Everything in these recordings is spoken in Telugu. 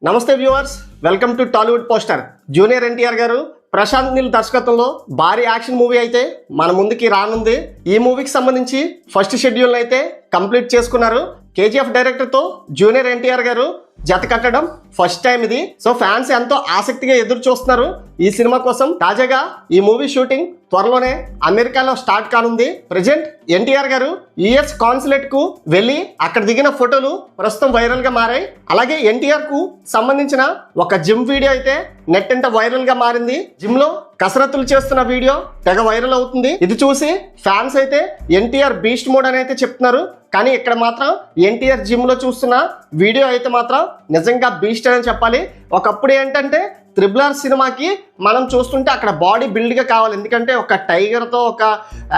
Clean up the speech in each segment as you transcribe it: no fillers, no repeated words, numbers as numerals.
నమస్తే viewers, welcome to Tollywood poster. Junior NTR గారు ప్రశాంత్ నీల్ దర్శకత్వంలో భారీ యాక్షన్ మూవీ అయితే మన ముందుకి రానుంది. ఈ మూవీకి సంబంధించి ఫస్ట్ షెడ్యూల్ అయితే కంప్లీట్ చేసుకున్నారు. కేజీఎఫ్ డైరెక్టర్తో జూనియర్ ఎన్టీఆర్ గారు జత కట్టడం ఫస్ట్ టైం ఇది. సో ఫ్యాన్స్ ఎంతో ఆసక్తిగా ఎదురు చూస్తున్నారు ఈ సినిమా కోసం. తాజాగా ఈ మూవీ షూటింగ్ త్వరలోనే అమెరికాలో స్టార్ట్ కానుంది. ప్రెజెంట్ ఎన్టీఆర్ గారు యుఎస్ కాన్సులేట్ కు వెళ్ళి అక్కడ దిగిన ఫోటోలు ప్రస్తుతం వైరల్ గా మారాయి. అలాగే ఎన్టీఆర్ కు సంబంధించిన ఒక జిమ్ వీడియో అయితే నెట్ అంతా వైరల్ గా మారింది. జిమ్ లో కసరత్తులు చేస్తున్న వీడియో తెగ వైరల్ అవుతుంది. ఇది చూసి ఫ్యాన్స్ అయితే ఎన్టీఆర్ బీస్ట్ మోడ్ అని అయితే చెప్తున్నారు. కానీ ఇక్కడ మాత్రం ఎన్టీఆర్ జిమ్ లో చూస్తున్న వీడియో అయితే మాత్రం నిజంగా బీస్ట్ అని చెప్పాలి. ఒకప్పుడు ఏంటంటే RRR సినిమాకి మనం చూస్తుంటే అక్కడ బాడీ బిల్డ్గా కావాలి, ఎందుకంటే ఒక టైగర్తో ఒక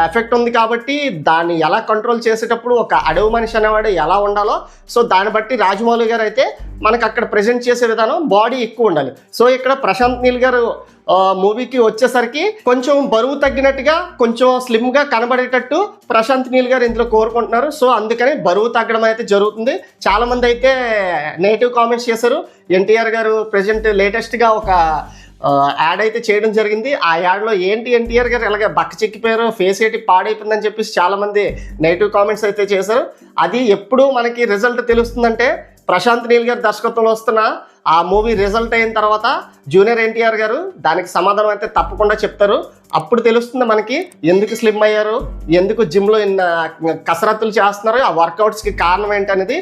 ఎఫెక్ట్ ఉంది కాబట్టి దాన్ని ఎలా కంట్రోల్ చేసేటప్పుడు ఒక అడవి మనిషి అనేవాడు ఎలా ఉండాలో సో దాన్ని బట్టి రాజమౌళి గారు అయితే మనకు అక్కడ ప్రజెంట్ చేసే విధానం బాడీ ఎక్కువ ఉండాలి. సో ఇక్కడ ప్రశాంత్ నీల్ గారు మూవీకి వచ్చేసరికి కొంచెం బరువు తగ్గినట్టుగా కొంచెం స్లిమ్గా కనబడేటట్టు ప్రశాంత్ నీల్ గారు ఇందులో కోరుకుంటున్నారు. సో అందుకని బరువు తగ్గడం అయితే జరుగుతుంది. చాలామంది అయితే నెగిటివ్ కామెంట్స్ చేశారు. ఎన్టీఆర్ గారు ప్రెజెంట్ లేటెస్ట్గా ఒక యాడ్ అయితే చేయడం జరిగింది. ఆ యాడ్లో ఏంటి ఎన్టీఆర్ గారు ఇలాగే బక్క చెక్కిపోయారు, ఫేస్ ఏంటి పాడైపోయిందని చెప్పేసి చాలామంది నెగిటివ్ కామెంట్స్ అయితే చేశారు. అది ఎప్పుడు మనకి రిజల్ట్ తెలుస్తుందంటే ప్రశాంత్ నీల్ గారు దర్శకత్వంలో వస్తున్న ఆ మూవీ రిజల్ట్ అయిన తర్వాత జూనియర్ ఎన్టీఆర్ గారు దానికి సమాధానం అయితే తప్పకుండా చెప్తారు. అప్పుడు తెలుస్తుంది మనకి ఎందుకు స్లిమ్ అయ్యారు, ఎందుకు జిమ్లో కసరత్తులు చేస్తున్నారు, ఆ వర్కౌట్స్కి కారణం ఏంటనేది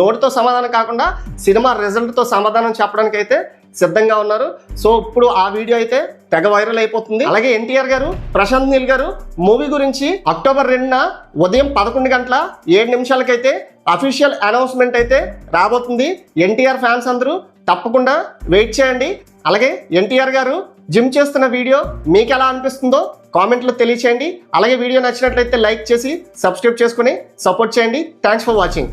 నోటితో సమాధానం కాకుండా సినిమా రిజల్ట్తో సమాధానం చెప్పడానికి అయితే సిద్ధంగా ఉన్నారు. సో ఇప్పుడు ఆ వీడియో అయితే తెగ వైరల్ అయిపోతుంది. అలాగే ఎన్టీఆర్ గారు ప్రశాంత్ నీల్ గారు మూవీ గురించి అక్టోబర్ 2న ఉదయం 11:07 అఫీషియల్ అనౌన్స్మెంట్ అయితే రాబోతుంది. ఎన్టీఆర్ ఫ్యాన్స్ అందరూ తప్పకుండా వెయిట్ చేయండి. అలాగే ఎన్టీఆర్ గారు జిమ్ చేస్తున్న వీడియో మీకు ఎలా అనిపిస్తుందో కామెంట్లో తెలియచేయండి. అలాగే వీడియో నచ్చినట్లయితే లైక్ చేసి సబ్స్క్రైబ్ చేసుకుని సపోర్ట్ చేయండి. Thanks for watching.